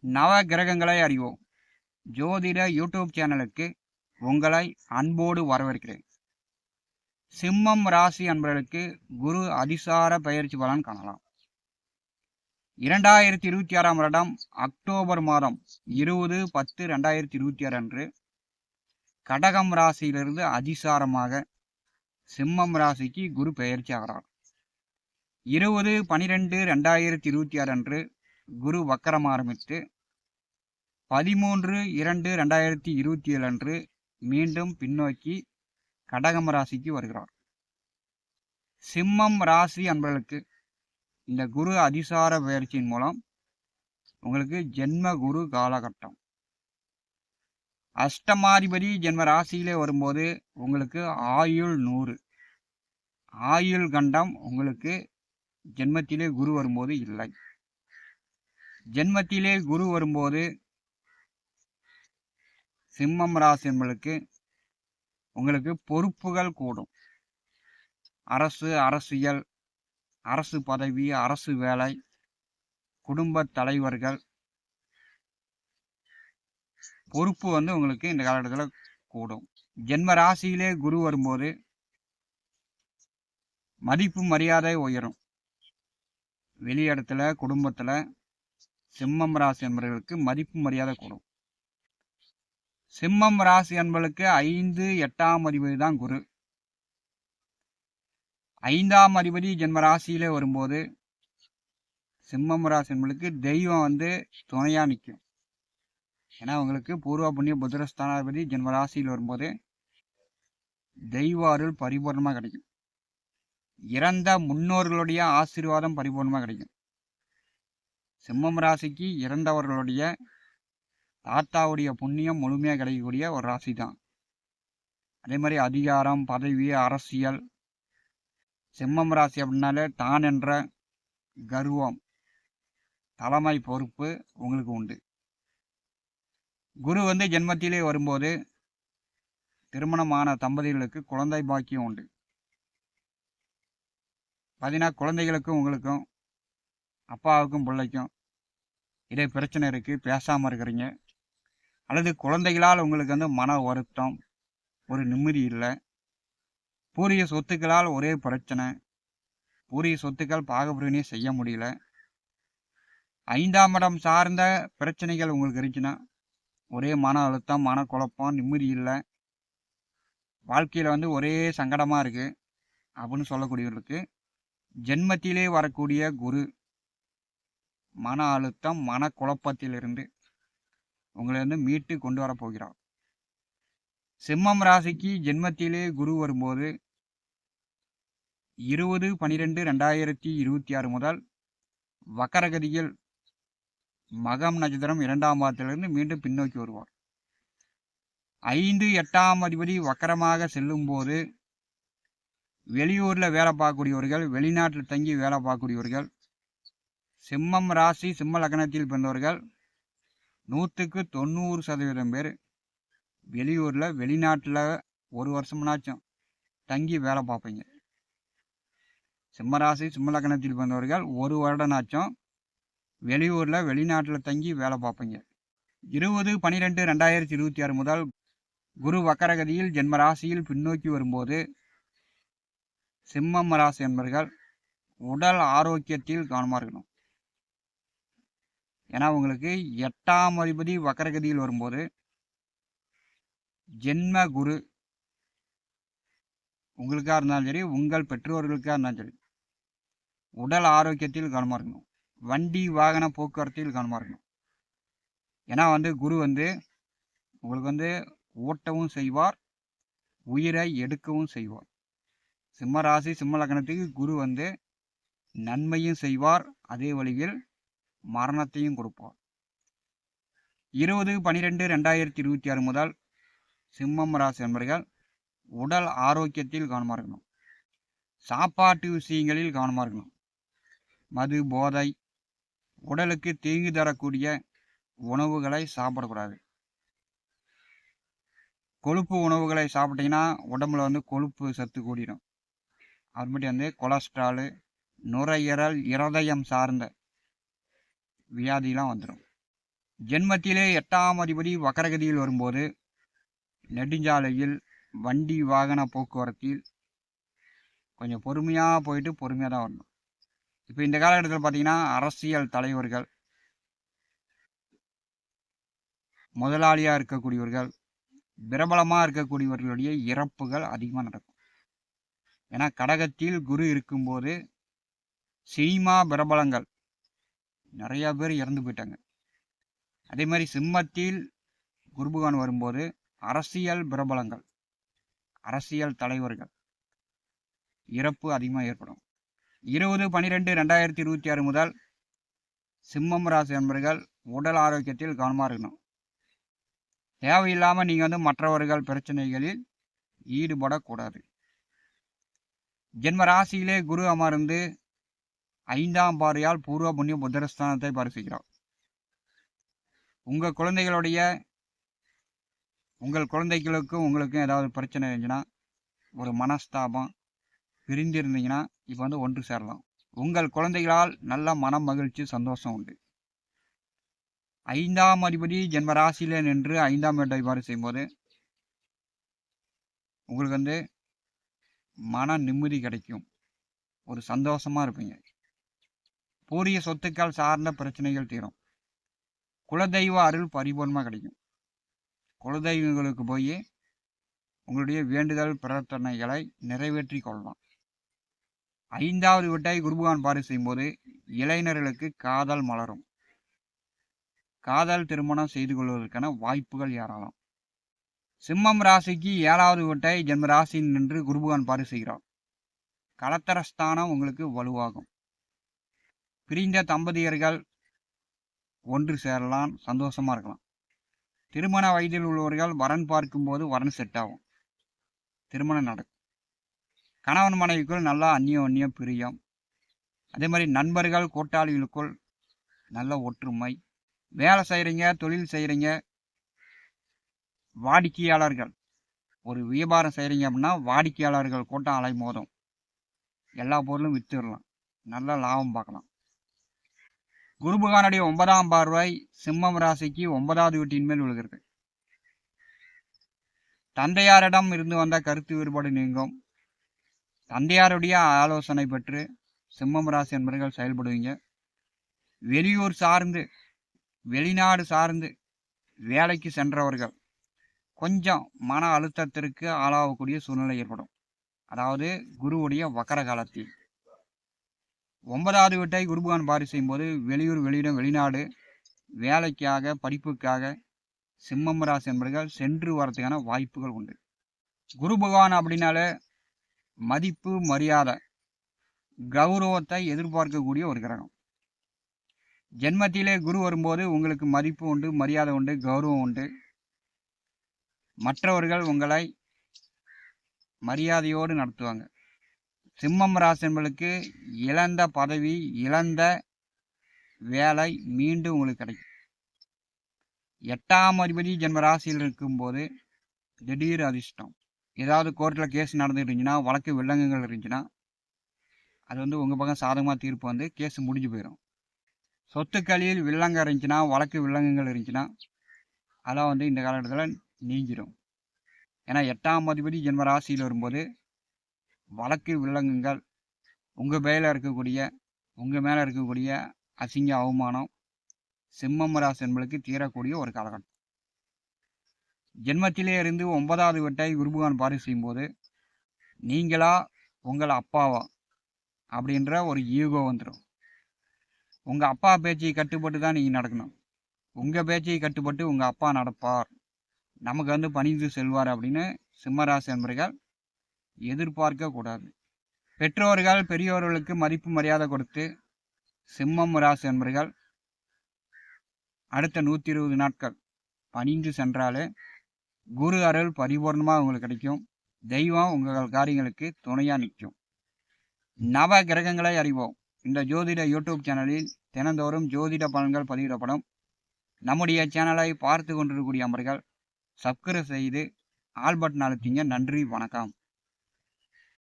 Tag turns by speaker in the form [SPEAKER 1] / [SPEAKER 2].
[SPEAKER 1] நவ கிரகங்களை அறிவோம் ஜோதிட யூடியூப் சேனலுக்கு உங்களை அன்போடு வரவேற்கிறேன். சிம்மம் ராசி அன்பர்களுக்கு குரு அதிசார பயிற்சி பலன் காணலாம். 2026 வருடம் அக்டோபர் மாதம் 20/10/2026 அன்று கடகம் ராசியிலிருந்து அதிசாரமாக சிம்மம் ராசிக்கு குரு பெயர்ச்சி ஆகிறார். 20/12/2026 அன்று குரு வக்கரம் ஆரம்பித்து 13/2/2027 அன்று மீண்டும் பின்னோக்கி கடகம் ராசிக்கு வருகிறார். சிம்மம் ராசி அன்பர்களுக்கு இந்த குரு அதிசார பயிற்சியின் மூலம் உங்களுக்கு ஜென்ம குரு காலகட்டம். அஷ்டமாதிபதி ஜென்ம ராசியிலே வரும்போது உங்களுக்கு ஆயுள் 100. ஆயுள் கண்டம் உங்களுக்கு ஜென்மத்திலே குரு வரும்போது இல்லை. ஜென்மத்திலே குரு வரும்போது சிம்மம் ராசி என்பதற்கு உங்களுக்கு பொறுப்புகள் கூடும். அரசு, அரசியல், அரசு பதவி, அரசு வேலை, குடும்ப தலைவர்கள் பொறுப்பு உங்களுக்கு இந்த காலகட்டத்தில் கூடும். ஜென்ம ராசியிலே குரு வரும்போது மதிப்பு மரியாதை உயரும். வெளியிடத்துல குடும்பத்துல சிம்மம் ராசி என்பவர்களுக்கு மதிப்பு மரியாதை கூடும். சிம்மம் ராசி என்பவர்களுக்கு 5, 8ஆம் அதிபதி தான் குரு. 5ஆம் அதிபதி ஜென்ம ராசியிலே வரும்போது சிம்மம் ராசி என்பவர்களுக்கு தெய்வம் துணையா நிற்கும். ஏன்னா உங்களுக்கு பூர்வ புண்ணிய புத்திரஸ்தானாதிபதி ஜென்ம ராசியில் வரும்போது தெய்வ அருள் பரிபூர்ணமாக கிடைக்கும். இறந்த முன்னோர்களுடைய ஆசீர்வாதம் பரிபூர்ணமாக கிடைக்கும். சிம்மம் ராசிக்கு இறந்தவர்களுடைய தாத்தாவுடைய புண்ணியம் முழுமையாக கிடைக்கக்கூடிய ஒரு ராசி தான். அதே மாதிரி அதிகாரம், பதவி, அரசியல், சிம்மம் ராசி அப்படின்னாலே தான் என்ற கர்வம், தலைமை பொறுப்பு உங்களுக்கு உண்டு. குரு ஜென்மத்திலே வரும்போது திருமணமான தம்பதிகளுக்கு குழந்தை பாக்கியம் உண்டு. பார்த்தீங்கன்னா குழந்தைகளுக்கும் உங்களுக்கும் அப்பாவுக்கும் பிள்ளைக்கும் இதே பிரச்சனை இருக்குது, பேசாமல் இருக்கிறீங்க. அல்லது குழந்தைகளால் உங்களுக்கு மன வருத்தம், ஒரு நிம்மதி இல்லை. பூர்வீக சொத்துக்களால் ஒரே பிரச்சனை, பூர்வீக சொத்துக்கள் பாகப்பிரிவினை செய்ய முடியல. 5ஆம் இடம் சார்ந்த பிரச்சனைகள் உங்களுக்கு இருந்துச்சுன்னா ஒரே மன அழுத்தம், மனக்குழப்பம், நிம்மதி இல்லை, வாழ்க்கையில் ஒரே சங்கடமாக இருக்குது அப்படின்னு சொல்லக்கூடியவர்களுக்கு ஜென்மத்திலே வரக்கூடிய குரு மன அழுத்தம், மனக்குழப்பத்திலிருந்து உங்களை மீட்டு கொண்டு வரப்போகிறார். சிம்மம் ராசிக்கு ஜென்மத்திலே குரு வரும்போது 20/12/2026 முதல் வக்கரகதியில் மகம் நட்சத்திரம் 2ஆம் பாதத்திலிருந்து மீண்டும் பின்னோக்கி வருவார். 5, 8ஆம் அதிபதி வக்கரமாக செல்லும் போது வெளியூரில் வேலை பார்க்கக்கூடியவர்கள், வெளிநாட்டில் தங்கி வேலை பார்க்கக்கூடியவர்கள், சிம்மம் ராசி சிம்ம லக்னத்தில் பிறந்தவர்கள் 100% பேர் வெளியூரில் வெளிநாட்டில் ஒரு வருஷம்னாச்சும் தங்கி வேலை பார்ப்பீங்க. சிம்ம ராசி சிம்ம லக்னத்தில் பிறந்தவர்கள் 1 வருடனாச்சும் வெளியூரில் வெளிநாட்டில் தங்கி வேலை பார்ப்பீங்க. 20/12/2026 முதல் குரு வக்கரகதியில் ஜென்ம ராசியில் பின்னோக்கி வரும்போது சிம்மம் ராசி என்பவர்கள் உடல் ஆரோக்கியத்தில் கவனமாக இருக்கணும். ஏன்னா உங்களுக்கு 8ஆம் அதிபதி வக்கரகதியில் வரும்போது ஜென்ம குரு உங்களுக்காக இருந்தாலும் சரி, உங்கள் பெற்றோர்களுக்காக இருந்தாலும் சரி, உடல் ஆரோக்கியத்தில் கவனமாக இருக்கணும். வண்டி வாகன போக்குவரத்தில் கவனமாக இருக்கணும். ஏன்னா குரு உங்களுக்கு ஓட்டவும் செய்வார், உயிரை எடுக்கவும் செய்வார். சிம்ம ராசி சிம்ம லக்னத்துக்கு குரு நன்மையும் செய்வார், அதே வழியில் மரணத்தையும் கொடுப்பார். 20/12/2026 முதல் சிம்மம் ராசி என்பவர்கள் உடல் ஆரோக்கியத்தில் கவனமாக இருக்கணும். சாப்பாட்டு விஷயங்களில் கவனமாக இருக்கணும். மது, போதை, உடலுக்கு தீங்கு தரக்கூடிய உணவுகளை சாப்பிடக்கூடாது. கொழுப்பு உணவுகளை சாப்பிட்டீங்கன்னா உடம்புல கொழுப்பு சத்து கூடிடும். அதுபடி கொலஸ்ட்ராலு, நுரையீரல், இருதயம் சார்ந்த வியாதிலாம் வந்துடும். ஜென்மத்திலே 8ஆம் அதிபதி வக்கரகதியில் வரும்போது நெடுஞ்சாலையில் வண்டி வாகன போக்குவரத்தில் கொஞ்சம் பொறுமையாக போயிட்டு பொறுமையாக தான் வரணும். இப்போ இந்த காலகட்டத்தில் பார்த்தீங்கன்னா அரசியல் தலைவர்கள், முதலாளியாக இருக்கக்கூடியவர்கள், பிரபலமாக இருக்கக்கூடியவர்களுடைய இறப்புகள் அதிகமாக நடக்கும். ஏன்னா கடகத்தில் குரு இருக்கும்போது சினிமா பிரபலங்கள் நிறையா பேர் இறந்து போயிட்டாங்க. அதே மாதிரி சிம்மத்தில் குரு பகவான் வரும்போது அரசியல் பிரபலங்கள், அரசியல் தலைவர்கள் இறப்பு அதிகமாக ஏற்படும். 20/12/2026 முதல் சிம்மம் ராசி நண்பர்கள் உடல் ஆரோக்கியத்தில் கவனமாக இருக்கணும். தேவையில்லாமல் நீங்கள் மற்றவர்கள் பிரச்சனைகளில் ஈடுபடக்கூடாது. ஜென்ம ராசியிலே குரு அமர்ந்து 5ஆம் பார்வையால் பூர்வ புண்ணிய புத்திரஸ்தானத்தை பரிசுகிறார். உங்கள் குழந்தைகளுக்கும் உங்களுக்கும் ஏதாவது பிரச்சனை இருந்துச்சுன்னா, ஒரு மனஸ்தாபம் பிரிந்திருந்தீங்கன்னா இப்போ ஒன்று சேரலாம். உங்கள் குழந்தைகளால் நல்ல மனம் மகிழ்ச்சி சந்தோஷம் உண்டு. 5ஆம் அதிபதி ஜென்ம ராசியில நின்று 5ஆம் இடத்தை பாரு செய்யும்போது உங்களுக்கு மன நிம்மதி கிடைக்கும், ஒரு சந்தோஷமா இருப்பீங்க. பூரிய சொத்துக்கள் சார்ந்த பிரச்சனைகள் தீரும். குலதெய்வ அருள் பரிபூர்ணமாக கிடைக்கும். குலதெய்வங்களுக்கு போய் உங்களுடைய வேண்டுதல் பிரார்த்தனைகளை நிறைவேற்றி கொள்ளலாம். 5ஆவது வீட்டை குருபகவான் பாரு செய்யும்போது இளைஞர்களுக்கு காதல் மலரும். காதல் திருமணம் செய்து கொள்வதற்கான வாய்ப்புகள் ஏராளம். சிம்மம் ராசிக்கு 7ஆவது வீட்டை ஜென்ம ராசியில் நின்று குருபகவான் பாரு செய்கிறார். கலத்தரஸ்தானம் உங்களுக்கு வலுவாகும். பிரிந்த தம்பதியர்கள் ஒன்று சேரலாம், சந்தோஷமா இருக்கலாம். திருமண வயதில் உள்ளவர்கள் வரன் பார்க்கும்போது வரன் செட் ஆகும், திருமணம் நடக்கும். கணவன் மனைவிக்குள் நல்லா அந்நிய பிரியம். அதே மாதிரி நண்பர்கள் கூட்டாளிகளுக்குள் நல்ல ஒற்றுமை. வேலை செய்கிறீங்க, தொழில் செய்கிறீங்க, வாடிக்கையாளர்கள் ஒரு வியாபாரம் செய்கிறீங்க அப்படின்னா வாடிக்கையாளர்கள் கூட்டம் அலைமோதும். எல்லா பொருளும் வித்துடலாம், நல்ல லாபம் பார்க்கலாம். குரு பகவானுடைய 9ஆம் பார்வை சிம்மம் ராசிக்கு 9ஆவது வீட்டின் மேல் விழுகிறது. தந்தையாரிடம் இருந்து வந்த கருத்து வேறுபாடு நீங்கும். தந்தையாருடைய ஆலோசனை பெற்று சிம்மம் ராசி என்பவர்கள் செயல்படுவீங்க. வெளியூர் சார்ந்து வெளிநாடு சார்ந்து வேலைக்கு சென்றவர்கள் கொஞ்சம் மன அழுத்தத்திற்கு ஆளாகக்கூடிய சூழ்நிலை ஏற்படும். அதாவது குருவுடைய வக்கர காலத்தில் 9ஆவது வீட்டை குருபகவான் பாரி செய்யும்போது வெளியூர் வெளியிடம் வெளிநாடு வேலைக்காக படிப்புக்காக சிம்மம் ராசி என்பவர்கள் சென்று வரதுக்கான வாய்ப்புகள் உண்டு. குரு பகவான் அப்படின்னாலே மதிப்பு மரியாதை கௌரவத்தை எதிர்பார்க்கக்கூடிய ஒரு கிரகம். ஜென்மத்திலே குரு வரும்போது உங்களுக்கு மதிப்பு உண்டு, மரியாதை உண்டு, கௌரவம் உண்டு. மற்றவர்கள் உங்களை மரியாதையோடு நடத்துவாங்க. சிம்மம் ராசி என்பவர்களுக்கு இழந்த பதவி, இழந்த வேலை மீண்டும் உங்களுக்கு கிடைக்கும். 8ஆம் அதிபதி ஜென்ம ராசியில் இருக்கும்போது திடீர் அதிர்ஷ்டம். ஏதாவது கோர்ட்டில் கேஸ் நடந்துட்டு இருந்துச்சுன்னா, வழக்கு வில்லங்கங்கள் இருந்துச்சுன்னா அது உங்கள் பக்கம் சாதகமாக தீர்ப்பு கேஸ் முடிஞ்சு போயிடும். சொத்துக்களில் வில்லங்கம் இருந்துச்சுன்னா, வழக்கு வில்லங்கங்கள் இருந்துச்சுன்னா அதெல்லாம் இந்த காலகட்டத்தில் நீங்கிடும். ஏன்னா 8ஆம் அதிபதி ஜென்ம ராசியில் வரும்போது வழக்கு வில்லங்கங்கள் உங்கள் மேலே இருக்கக்கூடிய அசிங்க அவமானம் சிம்மம் ராசி என்பதற்கு தீரக்கூடிய ஒரு காலகட்டம். ஜென்மத்திலே இருந்து 9ஆவது வீட்டை குருபகவான் பாரி செய்யும்போது நீங்களா உங்கள் அப்பாவா அப்படின்ற ஒரு ஈகோ வந்துடும். உங்கள் அப்பா பேச்சை கட்டுப்பட்டு தான் நீங்கள் நடக்கணும். உங்கள் பேச்சை கட்டுப்பட்டு உங்கள் அப்பா நடப்பார், நமக்கு பணிந்து செல்வார் அப்படின்னு சிம்மராசி என்பவர்கள் எதிர்பார்க்கக்கூடாது. பெற்றோர்கள் பெரியோர்களுக்கு மதிப்பு மரியாதை கொடுத்து சிம்மம் ராசி என்பவர்கள் அடுத்த 120 நாட்கள் பணிந்து சென்றாலே குரு அருள் பரிபூர்ணமாக உங்களுக்கு கிடைக்கும். தெய்வம் உங்கள் காரியங்களுக்கு துணையாக நிற்கும். நவ கிரகங்களை அறிவோம் இந்த ஜோதிட யூடியூப் சேனலில் தினந்தோறும் ஜோதிட பலன்கள் பதிவிடப்படும். நம்முடைய சேனலை பார்த்து கொண்டிருக்கக்கூடிய அன்பர்கள் சப்ஸ்கிரைப் செய்து ஆல் பட்டன் அழுத்திங்க. நன்றி, வணக்கம்.